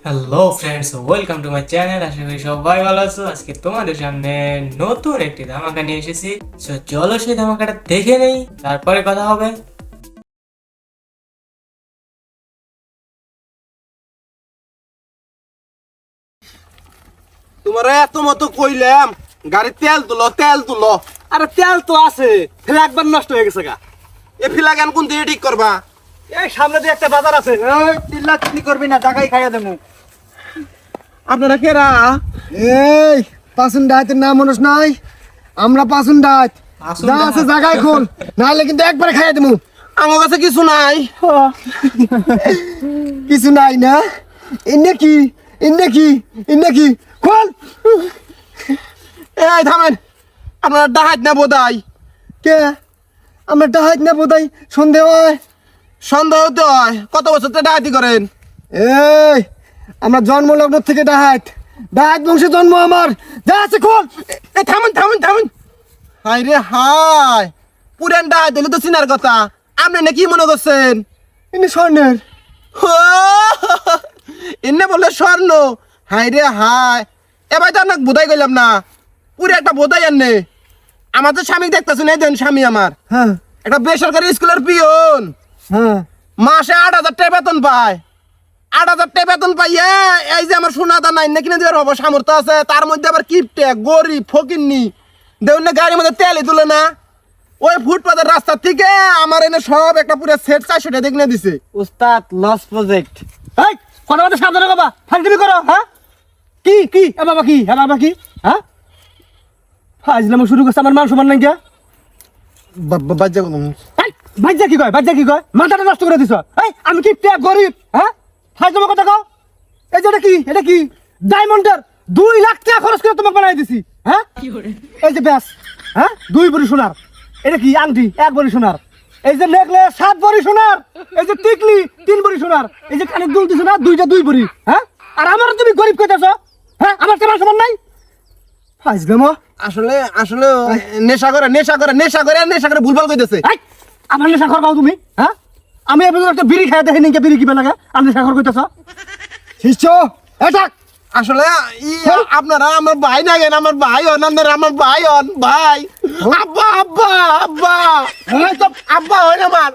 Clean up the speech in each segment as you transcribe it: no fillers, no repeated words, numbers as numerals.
Hello friends, welcome to my channel. আশা করি সবাই ভালো আছো। আজকে তোমাদের সামনে নতুন একটি ধামাকা নিয়ে এসেছি। So, চলো সেই ধামাকাটা দেখে নেই, তারপরে কথা হবে। তোমার এত মতো কইলাম গাড়ি তেল তুলো। আরে তেল তো আছে, ফেলে একবার নষ্ট হয়ে গেছে গা। এ ফিলা গান কোন দিয়ে ঠিক করবা? এই সামনে দিয়ে একটা বাজার আছে। ওই চিল্লা চিল্লি করবি না, জায়গায় খাইয়া দেবো। আপনারা কেরা? এই পাসুন ডায়েতের নাম মনস নাই, আমরা পাসুন ডায়েত। যা আছে জায়গায় খোল, নাহলে কিন্তু একবারে খাইয়া দেবো। আমার কাছে কিছু নাই। কিছু নাই না? ইন্নে কি খোল। এই থামেন, আপনারা ডাহাত না বোধাই? কে আমরা ডাহাত না বোধাই? সন্দেহ হয়। সন্দেহ তো হয়। কত বছর তো ডাহাতি করেন? এই আমরা জন্মলগ্ন থেকে ডাহাত বংশে জন্ম আমার। যা আছে খোল। এ থামেন। হাই রে হাই, পুরান ডাহাত দিলে তো চিনার কথা। আপনি না কি মনে করছেন? ইন্নে স্বর্ণের। এনে বলে স্বর্ণ? হাই রে হাই, এবার তো আপনাকে বোধাই গেলাম না, পুরো একটা বোধাই আননে। আমার তো স্বামী দেখতেছেন, এই দেন স্বামী আমার হ্যাঁ একটা বেসরকারি স্কুলের পিয়ন, হ্যাঁ মাসে 8,000 টাকা বেতন পায়। 8,000 টাকা বেতন পাইয়ে এই যে আমার সোনা দানা ইন্নে কিনে দেওয়ার হবো সামর্থ্য আছে, তার মধ্যে আবার কিপটে গরিব ফকিন্নি দেউন না, গাড়ির মধ্যে তেলই তুলে না। ওই ফুটপাতের রাস্তা থেকে আমার এনে সব একটা পুরো সেট 400 টাকা দেখনে দিছে। উস্তাদ লস প্রজেক্ট। এই কথা বলতে সাবধানে বাবা, ফাজলামি করো। হ্যাঁ কি এ বাবা কি? হ্যাঁ বাবা কি? হ্যাঁ ফাজলামি শুরু করছে, আমার মান সমান নাই কে? বাজ্যা বাজ্জা কি কয়? মাথাটা নষ্ট করে দিছ। এই আমি কি ট্যাপ গরিব? হ্যাঁ ফাজলামি কথা কও। এই যে এটা কি ডায়মন্ডের 2 লাখ টাকা খরচ করে তোমাকে বানাই দিছি। হ্যাঁ এই যে ব্যাস, হ্যাঁ 2 ভরি সোনার। এটা কি আংটি 1 ভরি সোনার। এই যে নেকলেস 7 ভরি সোনার। এই যে টিকলি 3 ভরি সোনার। এই যে কানের দুল দিছ না, 2 ভরি। হ্যাঁ আর আমার তুমি গরিব কইতাছ? হ্যাঁ আমার তেমন সমান নাই। ফাজলামো। আসলে নেশা করে ভুলভাল কইতেছে। এই আমার নেশা খর পাও তুমি? হ্যাঁ আমি এবার একটা বিড়ি খাই দেখে নিকে বিড়ি কিবা লাগে, আমি নেশা খর কইতাছ? শিষ্য এটা আসলে আপনারা আমার ভাই না গেন, আমার ভাই হন, আমার ভাই হন ভাই। আব্বা এই তো আব্বা হন আমার।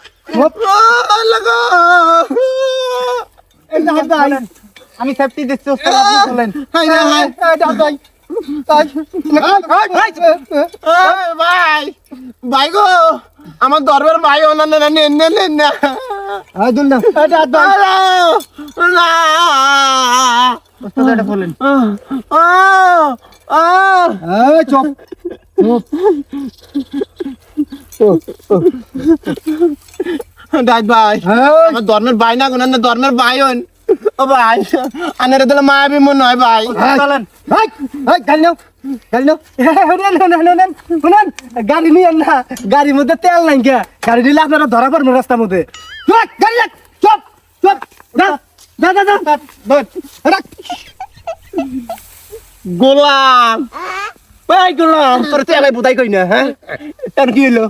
লাগো এই হাত দাই, আমি সেফটি দিচ্ছি ওস্তাদ, আপনি বলেন। হাই রে হাই, এটা হাত দাই। ভাই ভাই গো, আমার দরবার ভাই হন না, নেন না। এই দুল না, এটা হাত দাই। না ওস্তাদ এটা বলেন। ও এই চুপ ডাইট ভাই, এই আমার ধর্মের ভাই না কোন ধর্মের ভাই হন। ও ভাই আনের দিলে মায়াবী মনে হয় ভাই। চলেন। এই গাড়ি নাও শুনেন, গাড়ি নিয়েন না, গাড়ির মধ্যে তেল নাই কে? গাড়ি নিলে আপনারা ধরা পড়বেন রাস্তার মধ্যে। গাড়ি রাখ, চুপ রাখ। গোলাম ভাই, গোলাম তোর তেলাই বুঝাই কই না। হ্যাঁ আর কি হলো?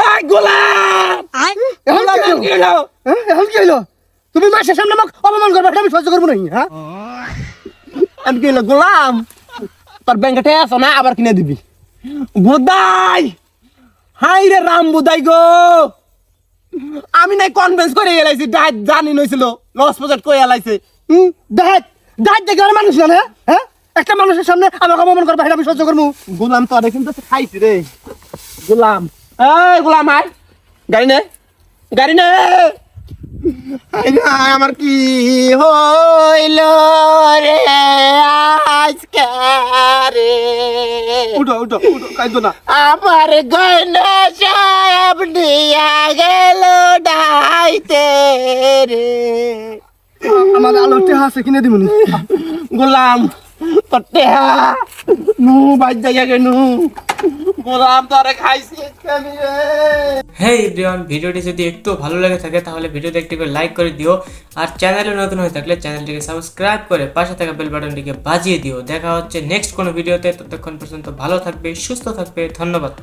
এই গোলাম কি হলো? এখন কি হইলো? তুমি মাসের সামনে আমাকে অপমান করবে, এটা আমি সহ্য করবো না। হ্যাঁ আর কি হলো? গোলাম তোর ব্যাংকে আছে না, আবার কিনে দিবি। বুদাই হাই রে রাম বুদাই গো, আমি নাই কনভিন্স করে এলাইছি, জানি নইছিল লস প্রজেক্ট কই এলাইছে। দাঁত দেখে আর মানুষ না। হ্যাঁ একটা মানুষের সামনে আমাকে অপমান করবে, এটা আমি সহ্য করবো। গোলাম তো দেখুন তো খাইছি রে। গোলাম এই গোলাম আয়, গাড়ি নে আমার কি হইল রে আজকে রে। উঠো কাইদো না। আমার গয়না সাহেব নিয়া গেল ডাইতে রে। আমার আলোতে হাসে কিনে দিবনি। গোলাম তোর নু বাজ জায়গা কেন? গোলাম তোরে খাইছি আমি রে। হেই এভরিওয়ান, ভিডিওটি যদি একটু ভালো লাগে থাকে তাহলে ভিডিওতে একটি করে লাইক করে দিও। আর চ্যানেলে নতুন হয়ে থাকলে চ্যানেলটিকে সাবস্ক্রাইব করে পাশে থাকা বেল বাটনটিকে বাজিয়ে দিও। দেখা হচ্ছে নেক্সট কোনো ভিডিওতে। ততক্ষণ পর্যন্ত ভালো থাকবে, সুস্থ থাকবে। ধন্যবাদ।